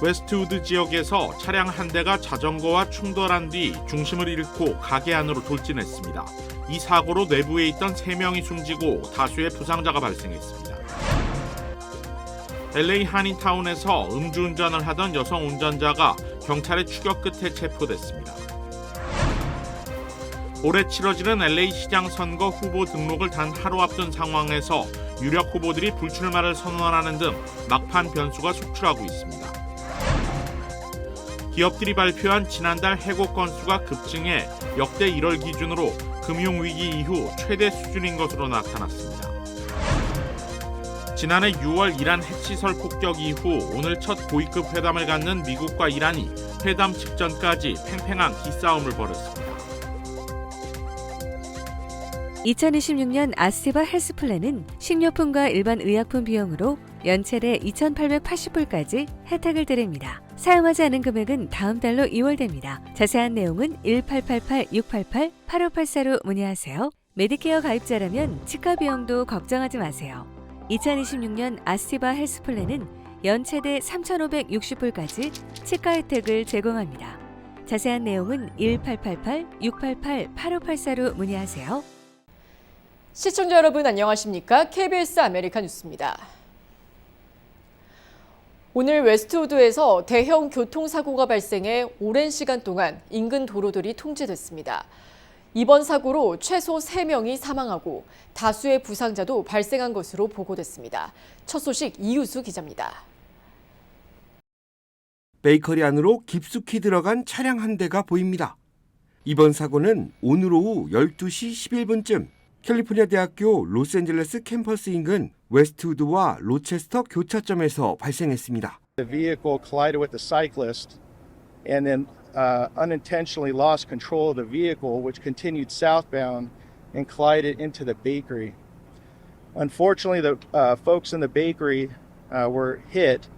웨스트우드 지역에서 차량 한 대가 자전거와 충돌한 뒤 중심을 잃고 가게 안으로 돌진했습니다. 이 사고로 내부에 있던 3명이 숨지고 다수의 부상자가 발생했습니다. LA 한인타운에서 음주운전을 하던 여성 운전자가 경찰의 추격 끝에 체포됐습니다. 올해 치러지는 LA 시장 선거 후보 등록을 단 하루 앞둔 상황에서 유력 후보들이 불출마를 선언하는 등 막판 변수가 속출하고 있습니다. 기업들이 발표한 지난달 해고 건수가 급증해 역대 1월 기준으로 금융위기 이후 최대 수준인 것으로 나타났습니다. 지난해 6월 이란 핵시설 폭격 이후 오늘 첫 고위급 회담을 갖는 미국과 이란이 회담 직전까지 팽팽한 기싸움을 벌였습니다. 2026년 아스테바 헬스플랜은 식료품과 일반 의약품 비용으로 연체대 2,880불까지 혜택을 드립니다. 사용하지 않은 금액은 다음 달로 2월됩니다. 자세한 내용은 1888-688-8584로 문의하세요. 메디케어 가입자라면 치과 비용도 걱정하지 마세요. 2026년 아스티바 헬스플랜은 연체대 3,560불까지 치과 혜택을 제공합니다. 자세한 내용은 1888-688-8584로 문의하세요. 시청자 여러분 안녕하십니까? KBS 아메리카 뉴스입니다. 오늘 웨스트우드에서 대형 교통사고가 발생해 오랜 시간 동안 인근 도로들이 통제됐습니다. 이번 사고로 최소 3명이 사망하고 다수의 부상자도 발생한 것으로 보고됐습니다. 첫 소식 이유수 기자입니다. 베이커리 안으로 깊숙이 들어간 차량 한 대가 보입니다. 이번 사고는 오늘 오후 12시 11분쯤 캘리포니아 대학교 로스앤젤레스 캠퍼스 인근 웨스트우드와 로체스터 교차점에서 발생했습니다. The vehicle collided with the cyclist and then unintentionally lost control of the vehicle, which continued southbound and collided into the bakery. Unfortunately, the folks in the bakery were hit.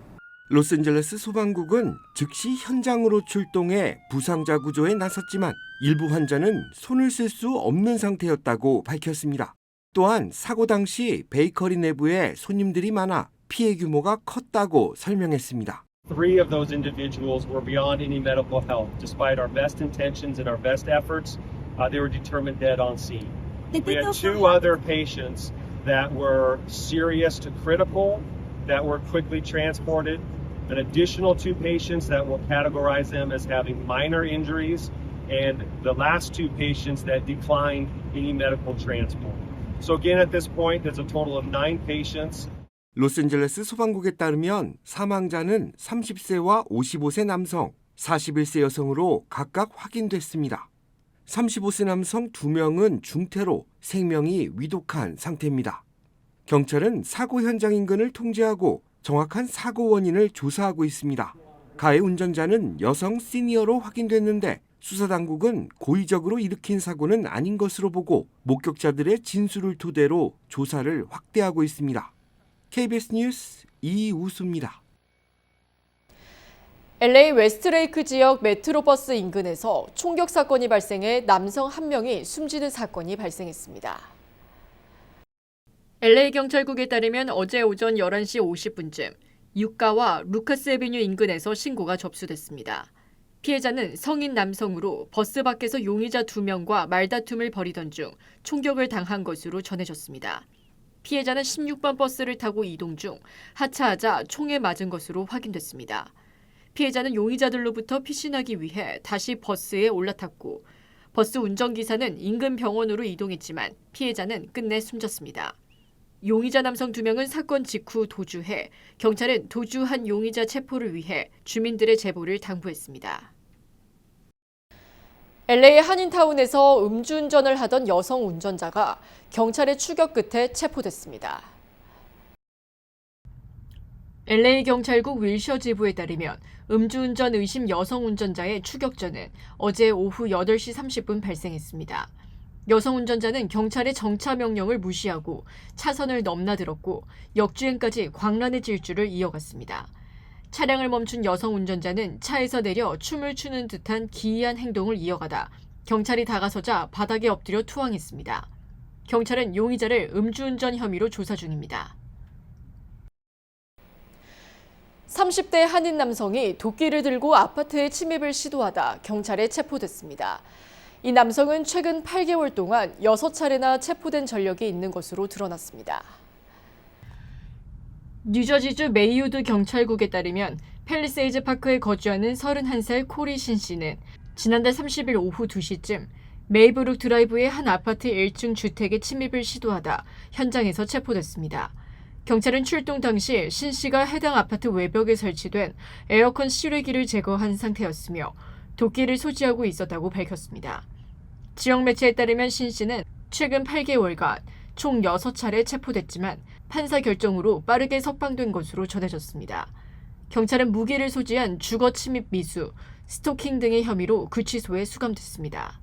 로스앤젤레스 소방국은 즉시 현장으로 출동해 부상자 구조에 나섰지만 일부 환자는 손을 쓸 수 없는 상태였다고 밝혔습니다. 또한 사고 당시 베이커리 내부에 손님들이 많아 피해 규모가 컸다고 설명했습니다. Three of those individuals were beyond any medical help. Despite our best intentions and our best efforts, they were determined dead on scene. We had 2 other patients that were serious to critical that were quickly transported. An additional 2 patients that will categorize them as having minor injuries, and the last 2 patients that declined any medical transport. So again, at this point, there's a total of 9 patients. 로스앤젤레스 소방국에 따르면 사망자는 30세와 55세 남성, 41세 여성으로 각각 확인됐습니다. 35세 남성 2명은 중태로 생명이 위독한 상태입니다. 경찰은 사고 현장 인근을 통제하고 정확한 사고 원인을 조사하고 있습니다. 가해 운전자는 여성 시니어로 확인됐는데 수사당국은 고의적으로 일으킨 사고는 아닌 것으로 보고 목격자들의 진술을 토대로 조사를 확대하고 있습니다. KBS 뉴스 이우수입니다. LA 웨스트레이크 지역 메트로버스 인근에서 총격 사건이 발생해 남성 1명이 숨지는 사건이 발생했습니다. LA 경찰국에 따르면 어제 오전 11시 50분쯤 유가와 루카스 애비뉴 인근에서 신고가 접수됐습니다. 피해자는 성인 남성으로 버스 밖에서 용의자 2명과 말다툼을 벌이던 중 총격을 당한 것으로 전해졌습니다. 피해자는 16번 버스를 타고 이동 중 하차하자 총에 맞은 것으로 확인됐습니다. 피해자는 용의자들로부터 피신하기 위해 다시 버스에 올라탔고 버스 운전기사는 인근 병원으로 이동했지만 피해자는 끝내 숨졌습니다. 용의자 남성 2명은 사건 직후 도주해 경찰은 도주한 용의자 체포를 위해 주민들의 제보를 당부했습니다. LA 한인타운에서 음주운전을 하던 여성 운전자가 경찰의 추격 끝에 체포됐습니다. LA 경찰국 윌셔 지부에 따르면 음주운전 의심 여성 운전자의 추격 전은 어제 오후 8시 30분 발생했습니다. 여성 운전자는 경찰의 정차 명령을 무시하고 차선을 넘나들었고 역주행까지 광란의 질주를 이어갔습니다. 차량을 멈춘 여성 운전자는 차에서 내려 춤을 추는 듯한 기이한 행동을 이어가다 경찰이 다가서자 바닥에 엎드려 투항했습니다. 경찰은 용의자를 음주운전 혐의로 조사 중입니다. 30대 한인 남성이 도끼를 들고 아파트에 침입을 시도하다 경찰에 체포됐습니다. 이 남성은 최근 8개월 동안 6차례나 체포된 전력이 있는 것으로 드러났습니다. 뉴저지주 메이우드 경찰국에 따르면 팰리세이즈 파크에 거주하는 31살 코리 신 씨는 지난달 30일 오후 2시쯤 메이브룩 드라이브의 한 아파트 1층 주택에 침입을 시도하다 현장에서 체포됐습니다. 경찰은 출동 당시 신 씨가 해당 아파트 외벽에 설치된 에어컨 실외기를 제거한 상태였으며 도끼를 소지하고 있었다고 밝혔습니다. 지역 매체에 따르면 신 씨는 최근 8개월간 총 6차례 체포됐지만 판사 결정으로 빠르게 석방된 것으로 전해졌습니다. 경찰은 무기를 소지한 주거 침입 미수, 스토킹 등의 혐의로 구치소에 수감됐습니다.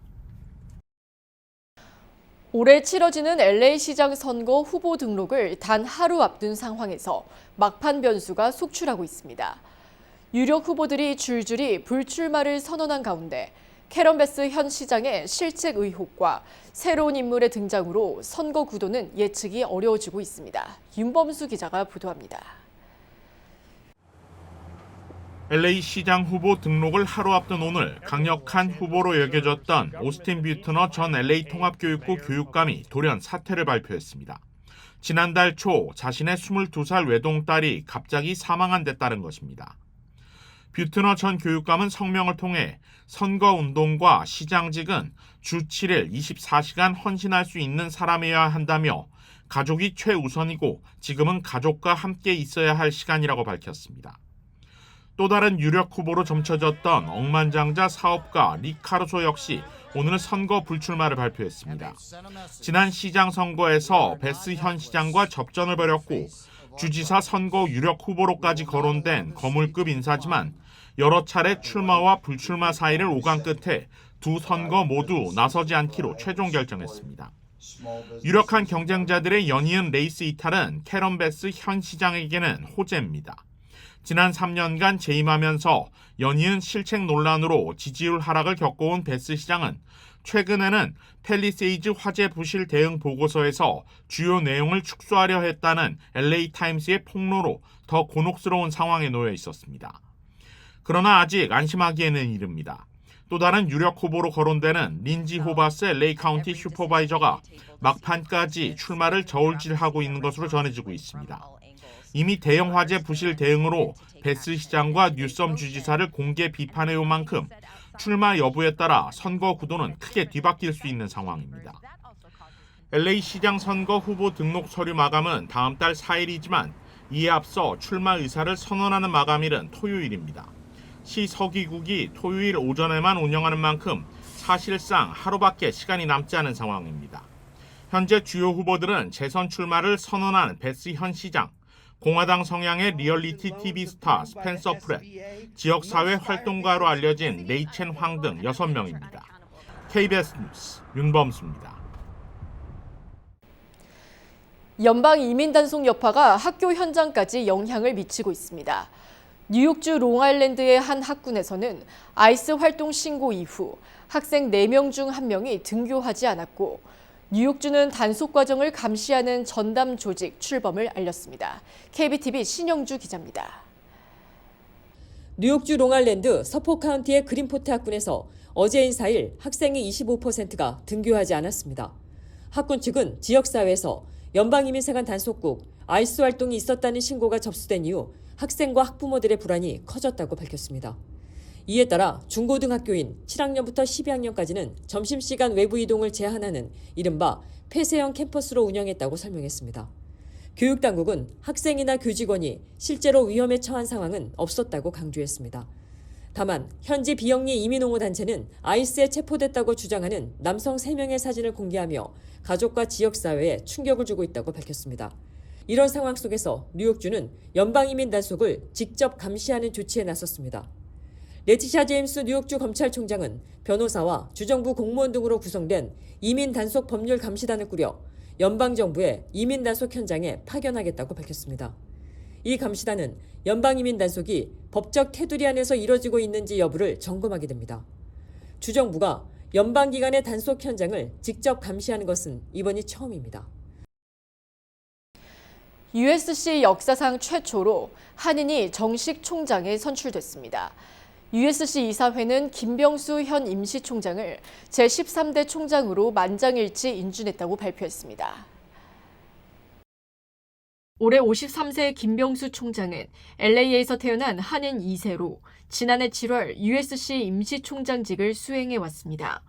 올해 치러지는 LA시장 선거 후보 등록을 단 하루 앞둔 상황에서 막판 변수가 속출하고 있습니다. 유력 후보들이 줄줄이 불출마를 선언한 가운데 캐런 베스 현 시장의 실책 의혹과 새로운 인물의 등장으로 선거 구도는 예측이 어려워지고 있습니다. 윤범수 기자가 보도합니다. LA 시장 후보 등록을 하루 앞둔 오늘 강력한 후보로 여겨졌던 오스틴 뷰트너 전 LA 통합교육부 교육감이 돌연 사퇴를 발표했습니다. 지난달 초 자신의 22살 외동딸이 갑자기 사망한 데 따른 것입니다. 뷰트너 전 교육감은 성명을 통해 선거운동과 시장직은 주 7일 24시간 헌신할 수 있는 사람이어야 한다며 가족이 최우선이고 지금은 가족과 함께 있어야 할 시간이라고 밝혔습니다. 또 다른 유력 후보로 점쳐졌던 억만장자 사업가 리 카루소 역시 오늘 선거 불출마를 발표했습니다. 지난 시장 선거에서 베스 현 시장과 접전을 벌였고 주지사 선거 유력 후보로까지 거론된 거물급 인사지만 여러 차례 출마와 불출마 사이를 오간 끝에 두 선거 모두 나서지 않기로 최종 결정했습니다. 유력한 경쟁자들의 연이은 레이스 이탈은 캐런 베스 현 시장에게는 호재입니다. 지난 3년간 재임하면서 연이은 실책 논란으로 지지율 하락을 겪어온 베스 시장은 최근에는 팰리세이즈 화재 부실 대응 보고서에서 주요 내용을 축소하려 했다는 LA타임스의 폭로로 더 곤혹스러운 상황에 놓여 있었습니다. 그러나 아직 안심하기에는 이릅니다. 또 다른 유력 후보로 거론되는 린지 호바스 LA 카운티 슈퍼바이저가 막판까지 출마를 저울질하고 있는 것으로 전해지고 있습니다. 이미 대형 화재 부실 대응으로 베스 시장과 뉴섬 주지사를 공개 비판해온 만큼 출마 여부에 따라 선거 구도는 크게 뒤바뀔 수 있는 상황입니다. LA 시장 선거 후보 등록 서류 마감은 다음 달 4일이지만 이에 앞서 출마 의사를 선언하는 마감일은 토요일입니다. 시 서기국이 토요일 오전에만 운영하는 만큼 사실상 하루밖에 시간이 남지 않은 상황입니다. 현재 주요 후보들은 재선 출마를 선언한 베스 현 시장, 공화당 성향의 리얼리티 TV 스타 스펜서 프렛, 지역사회 활동가로 알려진 레이첸 황 등 6명입니다. KBS 뉴스 윤범수입니다. 연방 이민 단속 여파가 학교 현장까지 영향을 미치고 있습니다. 뉴욕주 롱아일랜드의 한 학군에서는 아이스 활동 신고 이후 학생 4명 중 1명이 등교하지 않았고 뉴욕주는 단속 과정을 감시하는 전담 조직 출범을 알렸습니다. KBTV 신영주 기자입니다. 뉴욕주 롱아일랜드 서포 카운티의 그린포트 학군에서 어제인 4일 학생의 25%가 등교하지 않았습니다. 학군 측은 지역사회에서 연방이민세관 단속국 아이스 활동이 있었다는 신고가 접수된 이후 학생과 학부모들의 불안이 커졌다고 밝혔습니다. 이에 따라 중고등학교인 7학년부터 12학년까지는 점심시간 외부 이동을 제한하는 이른바 폐쇄형 캠퍼스로 운영했다고 설명했습니다. 교육당국은 학생이나 교직원이 실제로 위험에 처한 상황은 없었다고 강조했습니다. 다만 현지 비영리 이민옹호 단체는 아이스에 체포됐다고 주장하는 남성 3명의 사진을 공개하며 가족과 지역사회에 충격을 주고 있다고 밝혔습니다. 이런 상황 속에서 뉴욕주는 연방이민 단속을 직접 감시하는 조치에 나섰습니다. 레티샤 제임스 뉴욕주 검찰총장은 변호사와 주정부 공무원 등으로 구성된 이민 단속 법률 감시단을 꾸려 연방정부의 이민 단속 현장에 파견하겠다고 밝혔습니다. 이 감시단은 연방 이민 단속이 법적 테두리 안에서 이뤄지고 있는지 여부를 점검하게 됩니다. 주정부가 연방기관의 단속 현장을 직접 감시하는 것은 이번이 처음입니다. USC 역사상 최초로 한인이 정식 총장에 선출됐습니다. USC 이사회는 김병수 현 임시총장을 제13대 총장으로 만장일치 인준했다고 발표했습니다. 올해 53세의 김병수 총장은 LA에서 태어난 한인 2세로 지난해 7월 USC 임시총장직을 수행해 왔습니다.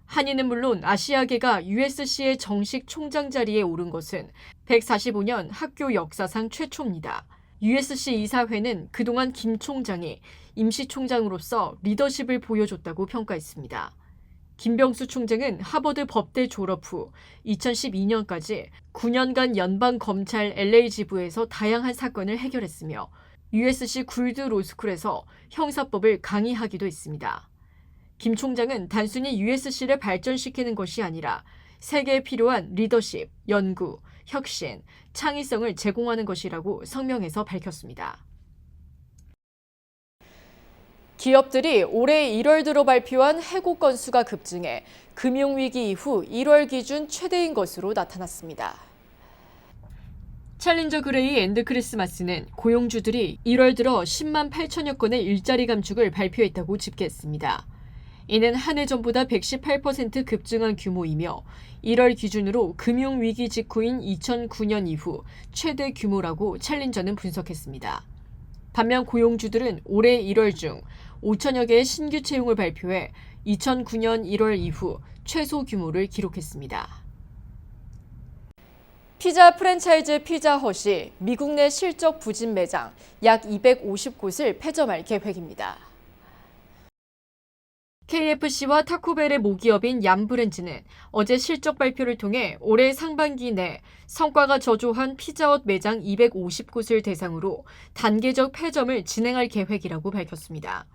한인은 물론 아시아계가 USC의 정식 총장 자리에 오른 것은 145년 학교 역사상 최초입니다. USC 이사회는 그동안 김 총장이 임시총장으로서 리더십을 보여줬다고 평가했습니다. 김병수 총장은 하버드 법대 졸업 후 2012년까지 9년간 연방검찰 LA 지부에서 다양한 사건을 해결했으며 USC 굴드 로스쿨에서 형사법을 강의하기도 했습니다. 김 총장은 단순히 USC를 발전시키는 것이 아니라 세계에 필요한 리더십, 연구, 혁신, 창의성을 제공하는 것이라고 성명에서 밝혔습니다. 기업들이 올해 1월 들어 발표한 해고 건수가 급증해 금융위기 이후 1월 기준 최대인 것으로 나타났습니다. 챌린저 그레이 앤드 크리스마스는 고용주들이 1월 들어 10만 8천여 건의 일자리 감축을 발표했다고 집계했습니다. 이는 한 해 전보다 118% 급증한 규모이며 1월 기준으로 금융위기 직후인 2009년 이후 최대 규모라고 챌린저는 분석했습니다. 반면 고용주들은 올해 1월 중 5천여 개의 신규 채용을 발표해 2009년 1월 이후 최소 규모를 기록했습니다. 피자 프랜차이즈 피자헛이 미국 내 실적 부진 매장 약 250곳을 폐점할 계획입니다. KFC와 타코벨의 모기업인 얌브랜즈는 어제 실적 발표를 통해 올해 상반기 내 성과가 저조한 피자헛 매장 250곳을 대상으로 단계적 폐점을 진행할 계획이라고 밝혔습니다.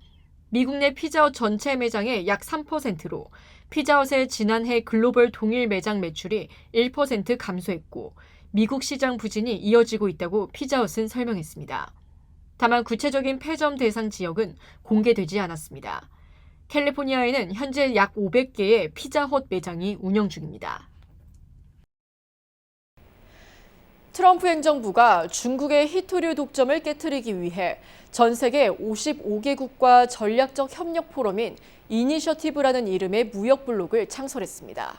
미국 내 피자헛 전체 매장의 약 3%로 피자헛의 지난해 글로벌 동일 매장 매출이 1% 감소했고 미국 시장 부진이 이어지고 있다고 피자헛은 설명했습니다. 다만 구체적인 폐점 대상 지역은 공개되지 않았습니다. 캘리포니아에는 현재 약 500개의 피자헛 매장이 운영 중입니다. 트럼프 행정부가 중국의 히토류 독점을 깨트리기 위해 전 세계 55개국과 전략적 협력 포럼인 이니셔티브라는 이름의 무역 블록을 창설했습니다.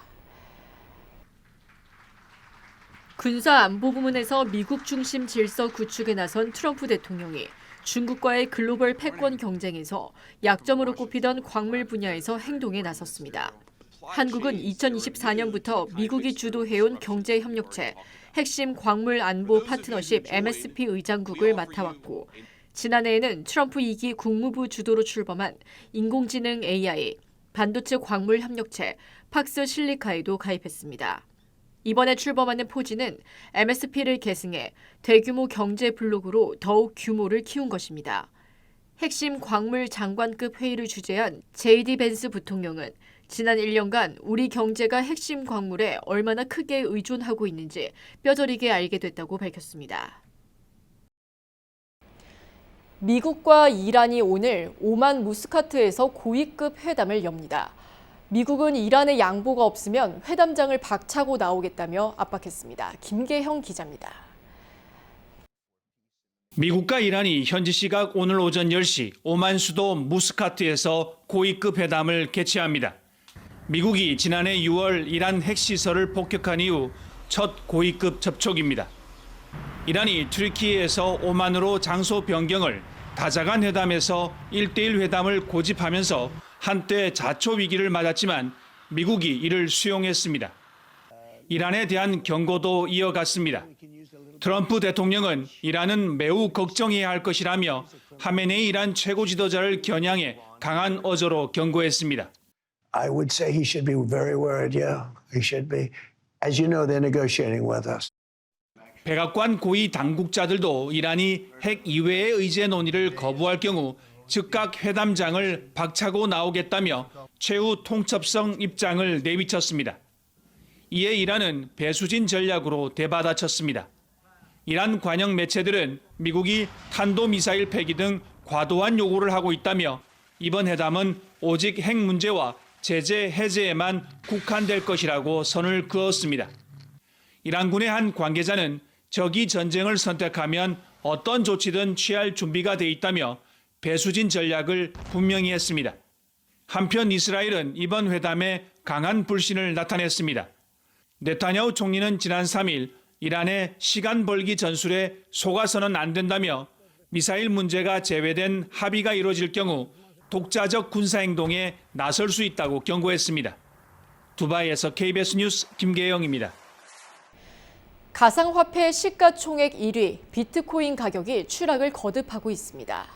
군사안보 부문에서 미국 중심 질서 구축에 나선 트럼프 대통령이 중국과의 글로벌 패권 경쟁에서 약점으로 꼽히던 광물 분야에서 행동에 나섰습니다. 한국은 2024년부터 미국이 주도해온 경제협력체 핵심 광물 안보 파트너십 MSP 의장국을 맡아왔고 지난해에는 트럼프 2기 국무부 주도로 출범한 인공지능 AI, 반도체 광물 협력체 팍스 실리카에도 가입했습니다. 이번에 출범하는 포지는 MSP를 계승해 대규모 경제 블록으로 더욱 규모를 키운 것입니다. 핵심 광물 장관급 회의를 주재한 JD 벤스 부통령은 지난 1년간 우리 경제가 핵심 광물에 얼마나 크게 의존하고 있는지 뼈저리게 알게 됐다고 밝혔습니다. 미국과 이란이 오늘 오만 무스카트에서 고위급 회담을 엽니다. 미국은 이란의 양보가 없으면 회담장을 박차고 나오겠다며 압박했습니다. 김계형 기자입니다. 미국과 이란이 현지 시각 오늘 오전 10시 오만 수도 무스카트에서 고위급 회담을 개최합니다. 미국이 지난해 6월 이란 핵시설을 폭격한 이후 첫 고위급 접촉입니다. 이란이 튀르키예에서 오만으로 장소 변경을 다자간 회담에서 1대1 회담을 고집하면서 한때 자초 위기를 맞았지만 미국이 이를 수용했습니다. 이란에 대한 경고도 이어갔습니다. 트럼프 대통령은 이란은 매우 걱정해야 할 것이라며 하메네이 이란 최고 지도자를 겨냥해 강한 어조로 경고했습니다. I would say he should be very worried. Yeah, he should be. As you know, they're negotiating with us. 백악관 고위 당국자들도 이란이 핵 이외의 의제 논의를 거부할 경우 즉각 회담장을 박차고 나오겠다며 최후 통첩성 입장을 내비쳤습니다. 이에 이란은 배수진 전략으로 대받아쳤습니다. 이란 관영 매체들은 미국이 탄도미사일 폐기 등 과도한 요구를 하고 있다며 이번 회담은 오직 핵 문제와 제재 해제에만 국한될 것이라고 선을 그었습니다. 이란군의 한 관계자는 적이 전쟁을 선택하면 어떤 조치든 취할 준비가 돼 있다며 배수진 전략을 분명히 했습니다. 한편 이스라엘은 이번 회담에 강한 불신을 나타냈습니다. 네타냐후 총리는 지난 3일 이란의 시간 벌기 전술에 속아서는 안 된다며 미사일 문제가 제외된 합의가 이루어질 경우 독자적 군사행동에 나설 수 있다고 경고했습니다. 두바이에서 KBS 뉴스 김계영입니다. 가상화폐 시가총액 1위 비트코인 가격이 추락을 거듭하고 있습니다.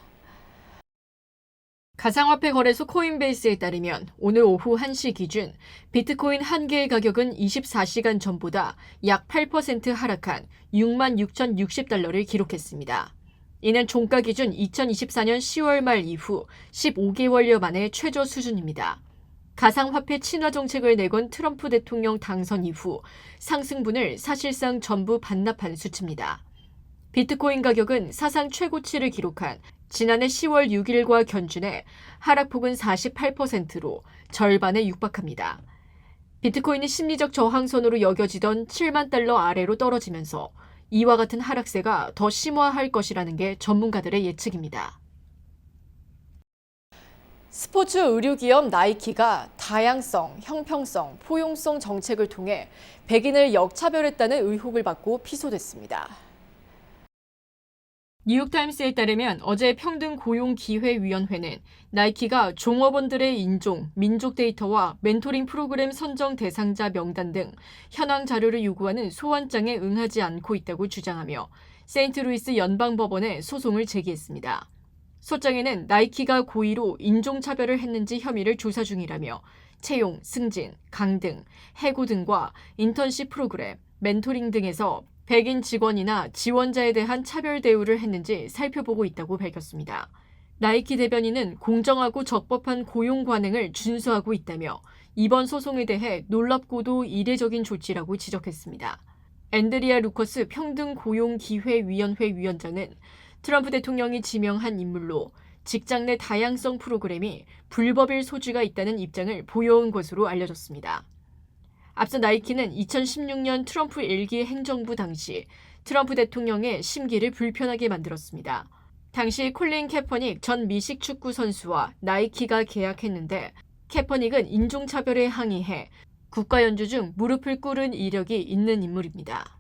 가상화폐 거래소 코인베이스에 따르면 오늘 오후 1시 기준 비트코인 한 개의 가격은 24시간 전보다 약 8% 하락한 66,060달러를 기록했습니다. 이는 종가 기준 2024년 10월 말 이후 15개월여 만의 최저 수준입니다. 가상화폐 친화 정책을 내건 트럼프 대통령 당선 이후 상승분을 사실상 전부 반납한 수치입니다. 비트코인 가격은 사상 최고치를 기록한 지난해 10월 6일과 견준해 하락폭은 48%로 절반에 육박합니다. 비트코인이 심리적 저항선으로 여겨지던 7만 달러 아래로 떨어지면서 이와 같은 하락세가 더 심화할 것이라는 게 전문가들의 예측입니다. 스포츠 의류기업 나이키가 다양성, 형평성, 포용성 정책을 통해 백인을 역차별했다는 의혹을 받고 피소됐습니다. 뉴욕타임스에 따르면 어제 평등고용기회위원회는 나이키가 종업원들의 인종, 민족 데이터와 멘토링 프로그램 선정 대상자 명단 등 현황 자료를 요구하는 소환장에 응하지 않고 있다고 주장하며 세인트루이스 연방법원에 소송을 제기했습니다. 소장에는 나이키가 고의로 인종차별을 했는지 혐의를 조사 중이라며 채용, 승진, 강등, 해고 등과 인턴십 프로그램, 멘토링 등에서 백인 직원이나 지원자에 대한 차별 대우를 했는지 살펴보고 있다고 밝혔습니다. 나이키 대변인은 공정하고 적법한 고용 관행을 준수하고 있다며 이번 소송에 대해 놀랍고도 이례적인 조치라고 지적했습니다. 앤드리아 루커스 평등고용기회위원회 위원장은 트럼프 대통령이 지명한 인물로 직장 내 다양성 프로그램이 불법일 소지가 있다는 입장을 보여온 것으로 알려졌습니다. 앞서 나이키는 2016년 트럼프 1기 행정부 당시 트럼프 대통령의 심기를 불편하게 만들었습니다. 당시 콜린 캐퍼닉 전 미식 축구 선수와 나이키가 계약했는데 캐퍼닉은 인종차별에 항의해 국가 연주 중 무릎을 꿇은 이력이 있는 인물입니다.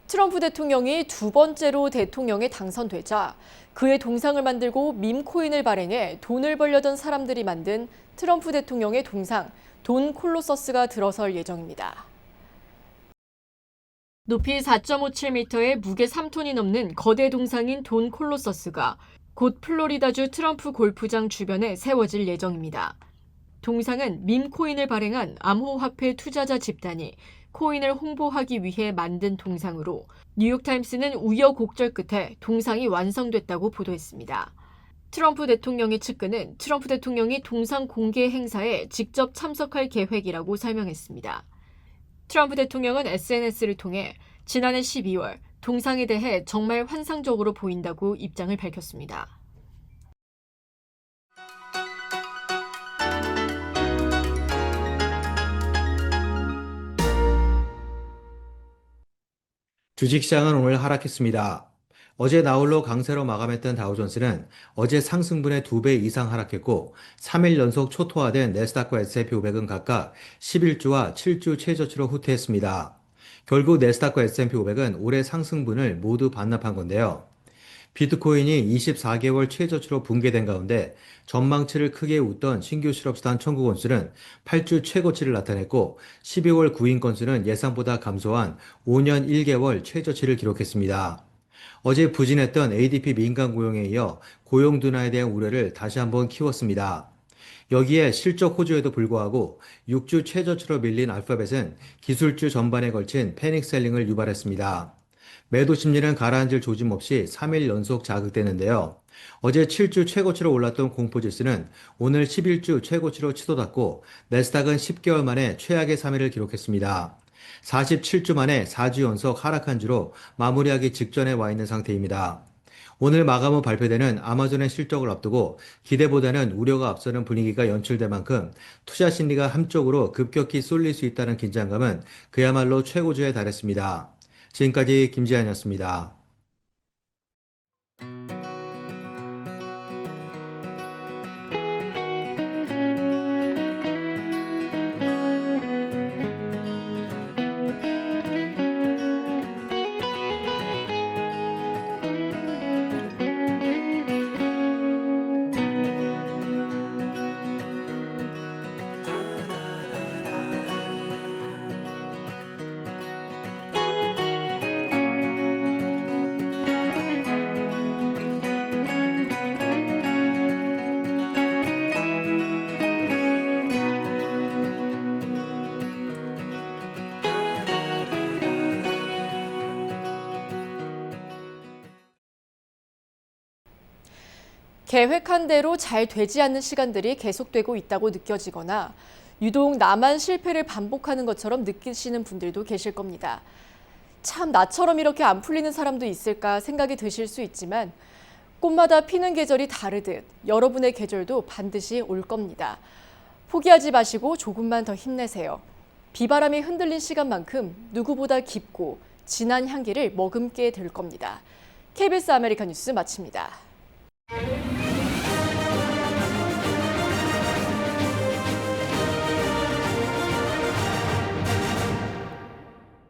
트럼프 대통령이 두 번째로 대통령에 당선되자 그의 동상을 만들고 밈코인을 발행해 돈을 벌려던 사람들이 만든 트럼프 대통령의 동상 돈 콜로서스가 들어설 예정입니다. 높이 4.57m에 무게 3톤이 넘는 거대 동상인 돈 콜로서스가 곧 플로리다주 트럼프 골프장 주변에 세워질 예정입니다. 동상은 밈코인을 발행한 암호화폐 투자자 집단이 코인을 홍보하기 위해 만든 동상으로 뉴욕타임스는 우여곡절 끝에 동상이 완성됐다고 보도했습니다. 트럼프 대통령의 측근은 트럼프 대통령이 동상 공개 행사에 직접 참석할 계획이라고 설명했습니다. 트럼프 대통령은 SNS를 통해 지난해 12월 동상에 대해 정말 환상적으로 보인다고 입장을 밝혔습니다. 주식시장은 오늘 하락했습니다. 어제 나홀로 강세로 마감했던 다우존스는 어제 상승분의 2배 이상 하락했고 3일 연속 초토화된 내스닥과 S&P 500은 각각 11주와 7주 최저치로 후퇴했습니다. 결국 내스닥과 S&P 500은 올해 상승분을 모두 반납한 건데요. 비트코인이 24개월 최저치로 붕괴된 가운데 전망치를 크게 웃던 신규 실업수당 청구 건수는 8주 최고치를 나타냈고 12월 구인 건수는 예상보다 감소한 5년 1개월 최저치를 기록했습니다. 어제 부진했던 ADP 민간 고용에 이어 고용 둔화에 대한 우려를 다시 한번 키웠습니다. 여기에 실적 호조에도 불구하고 6주 최저치로 밀린 알파벳은 기술주 전반에 걸친 패닉 셀링을 유발했습니다. 매도 심리는 가라앉을 조짐 없이 3일 연속 자극되는데요. 어제 7주 최고치로 올랐던 공포지수는 오늘 11주 최고치로 치솟았고 내스닥은 10개월 만에 최악의 3일을 기록했습니다. 47주 만에 4주 연속 하락한 주로 마무리하기 직전에 와 있는 상태입니다. 오늘 마감 후 발표되는 아마존의 실적을 앞두고 기대보다는 우려가 앞서는 분위기가 연출된 만큼 투자 심리가 한쪽으로 급격히 쏠릴 수 있다는 긴장감은 그야말로 최고조에 달했습니다. 지금까지 김지한이었습니다. 계획한 대로 잘 되지 않는 시간들이 계속되고 있다고 느껴지거나 유독 나만 실패를 반복하는 것처럼 느끼시는 분들도 계실 겁니다. 참 나처럼 이렇게 안 풀리는 사람도 있을까 생각이 드실 수 있지만 꽃마다 피는 계절이 다르듯 여러분의 계절도 반드시 올 겁니다. 포기하지 마시고 조금만 더 힘내세요. 비바람이 흔들린 시간만큼 누구보다 깊고 진한 향기를 머금게 될 겁니다. KBS 아메리카 뉴스 마칩니다.